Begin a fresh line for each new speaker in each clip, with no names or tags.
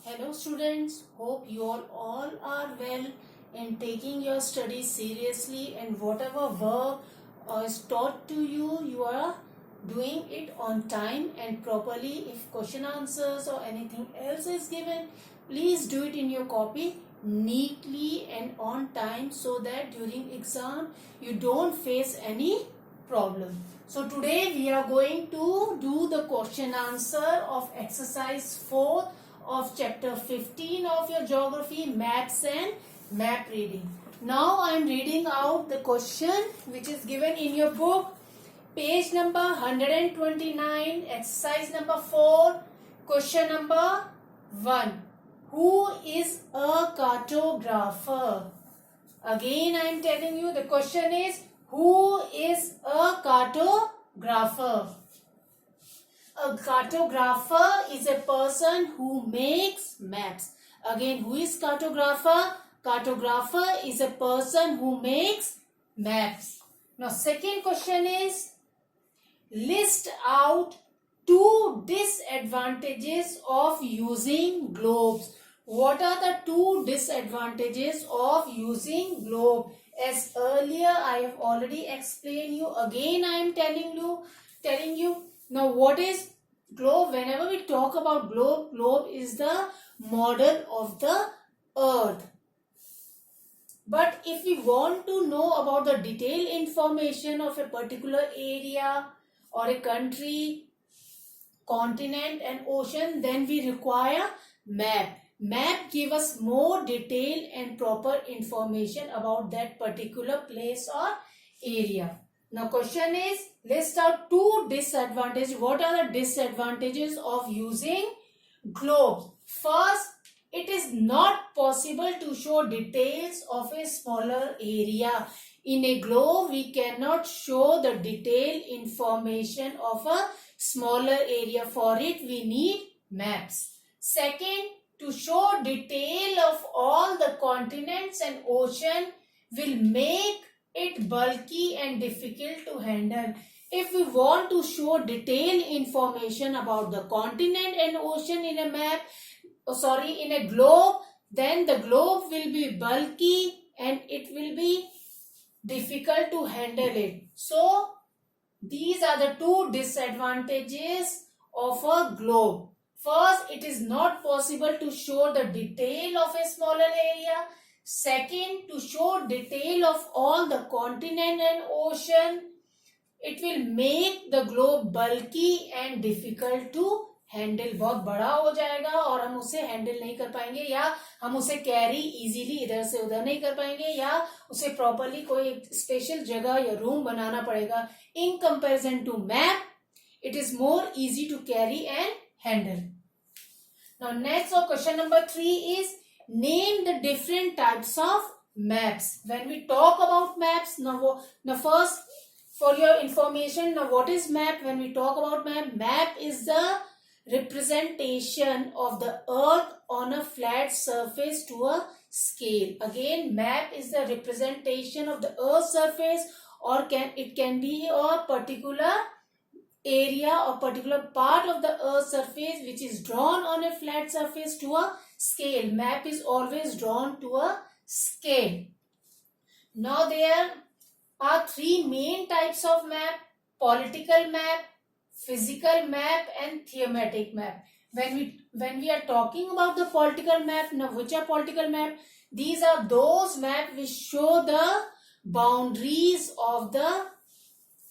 Hello students, hope you all are well and taking your studies seriously, and whatever work is taught to you, you are doing it on time and properly. If question answers or anything else is given, please do it in your copy neatly and on time so that during exam you don't face any problem. So today we are going to do the question answer of exercise 4 of chapter 15 of your geography, maps and map reading. Now I am reading out the question which is given in your book, page number 129, exercise number 4, question number 1. Who is a cartographer? Again I am telling you, the question is, who is a cartographer? A cartographer is a person who makes maps. Again, who is cartographer? Cartographer is a person who makes maps. Now, second question is, list out 2 disadvantages of using globes. What are the 2 disadvantages of using globe? As earlier I have already explained you. Again I am telling you. Now, what is globe? Whenever we talk about globe is the model of the earth. But if we want to know about the detailed information of a particular area or a country, continent and ocean, then we require map. Map give us more detailed and proper information about that particular place or area. Now question is, list out 2 disadvantages. What are the disadvantages of using globes? First, it is not possible to show details of a smaller area. In a globe, we cannot show the detailed information of a smaller area. For it, we need maps. Second, to show detail of all the continents and ocean will make it bulky and difficult to handle. If we want to show detailed information about the continent and ocean in a map, in a globe, then the globe will be bulky and it will be difficult to handle it. So these are the 2 disadvantages of a globe. First, it is not possible to show the detail of a smaller area. Second, to show detail of all the continent and ocean, it will make the globe bulky and difficult to handle. बहुत बड़ा हो जाएगा और हम उसे handle नहीं कर पाएंगे, या हम उसे कैरी इजीली इधर से उधर नहीं कर पाएंगे, या उसे प्रॉपरली कोई स्पेशल जगह या रूम बनाना पड़ेगा. In comparison to map, it is more easy to carry and handle. Now next, question number 3 is, name the different types of maps. When we talk about maps, now first for your information, now what is map? When we talk about map is the representation of the earth on a flat surface to a scale. Again, map is the representation of the earth's surface, or it can be a particular area or particular part of the earth's surface which is drawn on a flat surface to a scale. Map is always drawn to a scale. Now there are 3 main types of map: political map, physical map and thematic map. When we are talking about the political map, now which are political map? These are those maps which show the boundaries of the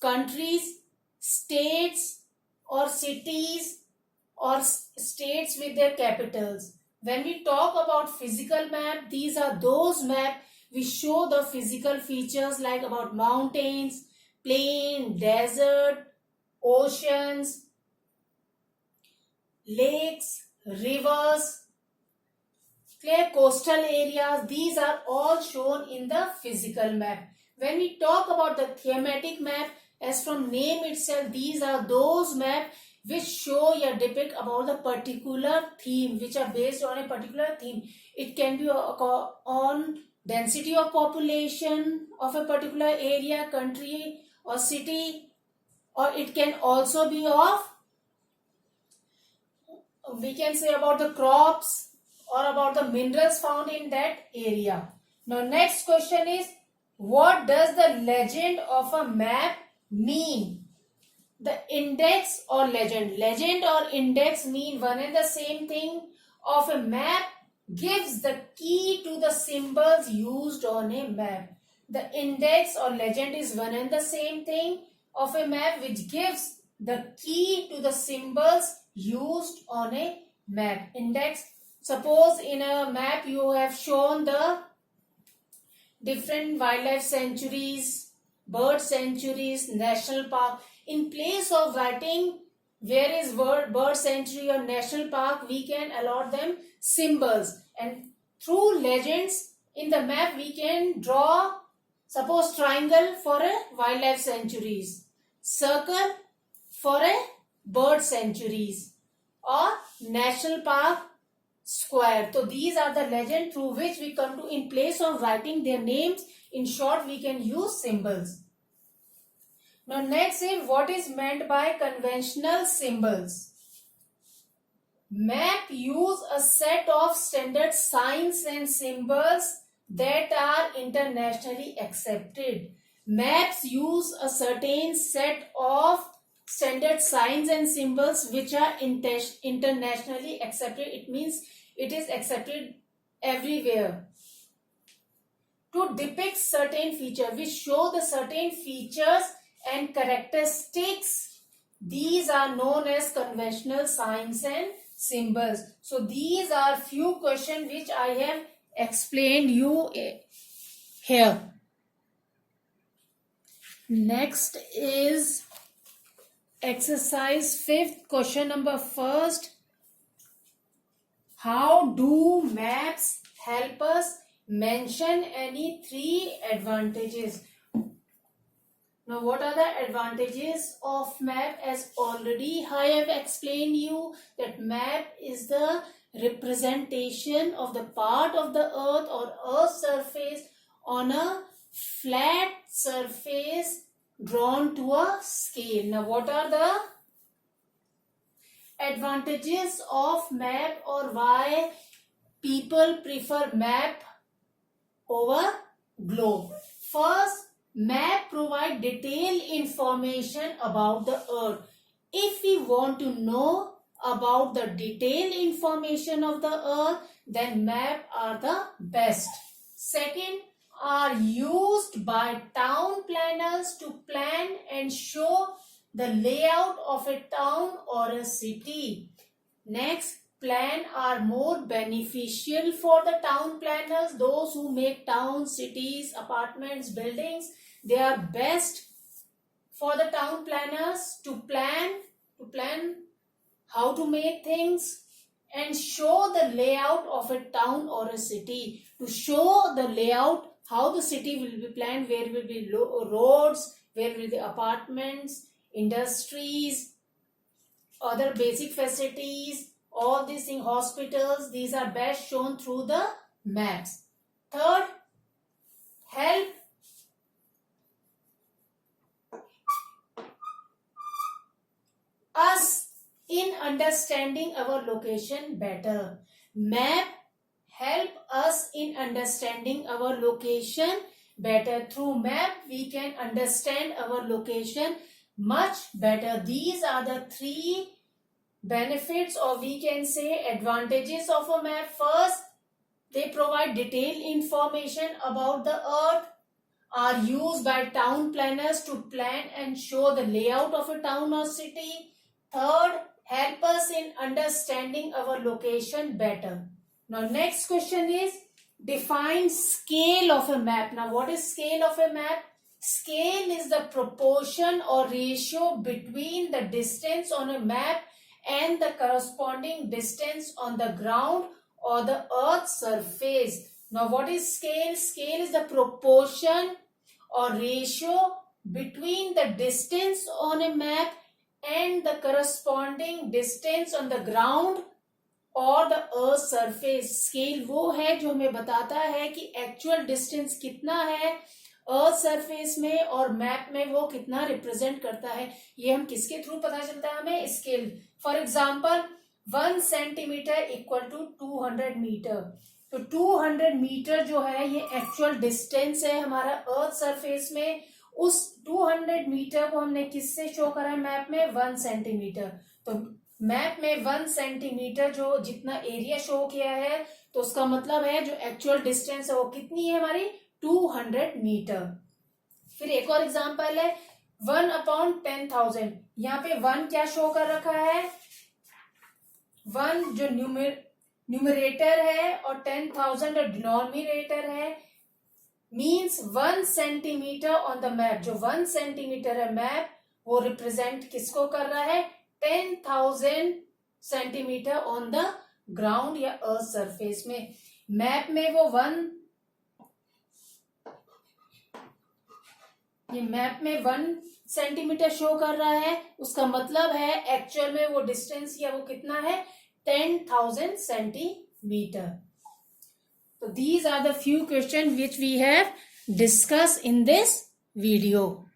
countries, states or cities, or states with their capitals. When we talk about physical map, these are those maps which show the physical features like about mountains, plain, desert, oceans, lakes, rivers, clear coastal areas. These are all shown in the physical map. When we talk about the thematic map, as from name itself, these are those maps which show or depict about the particular theme, which are based on a particular theme. It can be on density of population of a particular area, country or city, or it can also be of, we can say about the crops, or about the minerals found in that area. Now next question is, what does the legend of a map mean? The index or legend. Legend or index mean one and the same thing. Of a map gives the key to the symbols used on a map. The index or legend is one and the same thing of a map which gives the key to the symbols used on a map. Index. Suppose in a map you have shown the different wildlife sanctuaries, bird sanctuaries, national park. In place of writing where is bird sanctuary or national park, we can allot them symbols, and through legends in the map we can draw, suppose triangle for a wildlife sanctuaries, circle for a bird sanctuaries, or national park square. So these are the legend through which we come to, in place of writing their names, in short we can use symbols. Now next is, what is meant by conventional symbols? Map use a set of standard signs and symbols that are internationally accepted. Maps use a certain set of standard signs and symbols which are internationally accepted. It means it is accepted everywhere to depict certain features, which show the certain features and characteristics. These are known as conventional signs and symbols. So these are few questions which I have explained you here. Next is exercise 5th, question number 1st. How do maps help us? Mention any 3 advantages. Now what are the advantages of map? As already I have explained you that map is the representation of the part of the earth or earth's surface on a flat surface drawn to a scale. Now what are the advantages of map, or why people prefer map over globe? First, map provide detailed information about the earth. If we want to know about the detailed information of the earth, then map are the best. Second, are used by town planners to plan and show the layout of a town or a city. Next, plan are more beneficial for the town planners. Those who make towns, cities, apartments, buildings, they are best for the town planners to plan how to make things and show the layout of a town or a city. To show the layout, how the city will be planned, where will be roads, where will be apartments, industries, other basic facilities, all these things, hospitals, these are best shown through the maps. Third, help us in understanding our location better. Map help us in understanding our location better. Through map we can understand our location much better. These are the 3 benefits, or we can say advantages of a map. First, they provide detailed information about the earth, are used by town planners to plan and show the layout of a town or city. Third, help us in understanding our location better. Now next question is, define scale of a map. Now what is scale of a map? Scale is the proportion or ratio between the distance on a map and the corresponding distance on the ground or the earth's surface. Now what is scale? Scale is the proportion or ratio between the distance on a map and the corresponding distance on the ground और the earth surface. Scale वो है जो हमें बताता है कि actual distance कितना है अर्थ सरफेस में और मैप में वो कितना रिप्रेजेंट करता है. ये हम किसके थ्रू पता चलता है? हमें scale. For example 1 centimetre equal to 200 metre. तो 200 मीटर जो है ये एक्चुअल डिस्टेंस है हमारा अर्थ सरफेस में। उस 200 मीटर को हमने किससे शो करा है मैप में? 1 सेंटीमीटर। तो मैप में 1 सेंटीमीटर जो जितना एरिया शो किया है, तो उसका मतलब है जो एक्चुअल डिस्टेंस है वो कितनी है हमारी? 200 मीटर। फिर एक और एग्जांपल है 1/10,000। यहाँ पे 1 क्या शो कर रखा है? 1 जो न्यूमरेटर है और 10,000 जो डिनोमिनेटर है, means 1 centimetre on the map. जो 1 सेंटीमीटर है मैप, वो रिप्रेजेंट किसको कर रहा है? 10,000 सेंटीमीटर ऑन द ग्राउंड या अर्थ सरफेस में। मैप में वो 1 सेंटीमीटर शो कर रहा है, उसका मतलब है एक्चुअल में वो डिस्टेंस या वो कितना है? 10,000 centimetre. So these are the few questions which we have discussed in this video.